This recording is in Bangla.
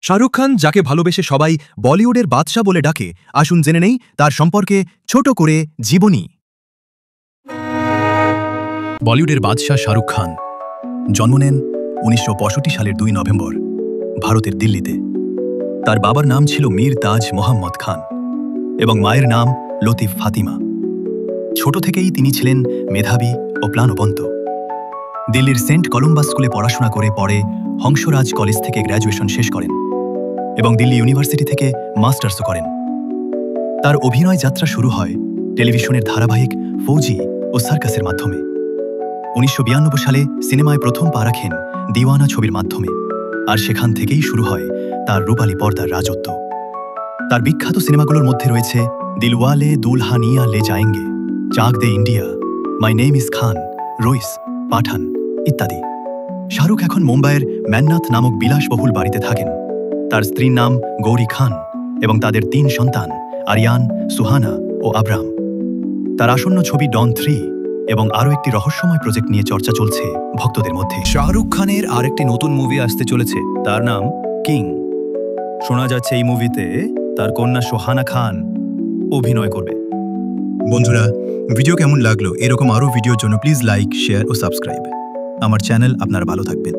শাহরুখ খান, যাকে ভালোবেসে সবাই বলিউডের বাদশা বলে ডাকে, আসুন জেনে নেই তার সম্পর্কে ছোট করে জীবনী। বলিউডের বাদশা শাহরুখ খান জন্ম নেন ১৯৬৫ সালের ২ নভেম্বর ভারতের দিল্লিতে। তার বাবার নাম ছিল মীর তাজ মোহাম্মদ খান এবং মায়ের নাম লতিফ ফাতিমা। ছোট থেকেই তিনি ছিলেন মেধাবী ও প্রাণবন্ত। দিল্লির সেন্ট কলম্বাস স্কুলে পড়াশোনা করে পরে হংসরাজ কলেজ থেকে গ্র্যাজুয়েশন শেষ করেন এবং দিল্লি ইউনিভার্সিটি থেকে মাস্টার্সও করেন। তার অভিনয় যাত্রা শুরু হয় টেলিভিশনের ধারাবাহিক ফৌজি ও সার্কাসের মাধ্যমে। ১৯৯২ সালে সিনেমায় প্রথম পা রাখেন দিওয়ানা ছবির মাধ্যমে, আর সেখান থেকেই শুরু হয় তার রূপালী পর্দার রাজত্ব। তার বিখ্যাত সিনেমাগুলোর মধ্যে রয়েছে দিলওয়ালে দুলহানিয়া লে যায়েঙ্গে, চাক দে ইন্ডিয়া, মাই নেম ইজ খান, রইস, পাঠান ইত্যাদি। শাহরুখ এখন মুম্বাইয়ের ম্যান্নাথ নামক বিলাসবহুল বাড়িতে থাকেন। তার স্ত্রীর নাম গৌরী খান এবং তাদের ৩ সন্তান আরিয়ান, সুহানা ও আব্রাম। তার আসন্ন ছবি ডন 3 এবং আরও একটি রহস্যময় প্রজেক্ট নিয়ে চর্চা চলছে ভক্তদের মধ্যে। শাহরুখ খানের আরেকটি নতুন মুভি আসতে চলেছে, তার নাম কিং। শোনা যাচ্ছে এই মুভিতে তার কন্যা সোহানা খান অভিনয় করবে। বন্ধুরা, ভিডিও কেমন লাগলো? এরকম আরও ভিডিওর জন্য প্লিজ লাইক, শেয়ার ও সাবস্ক্রাইব। আমার চ্যানেল আপনারা ভালো থাকবেন।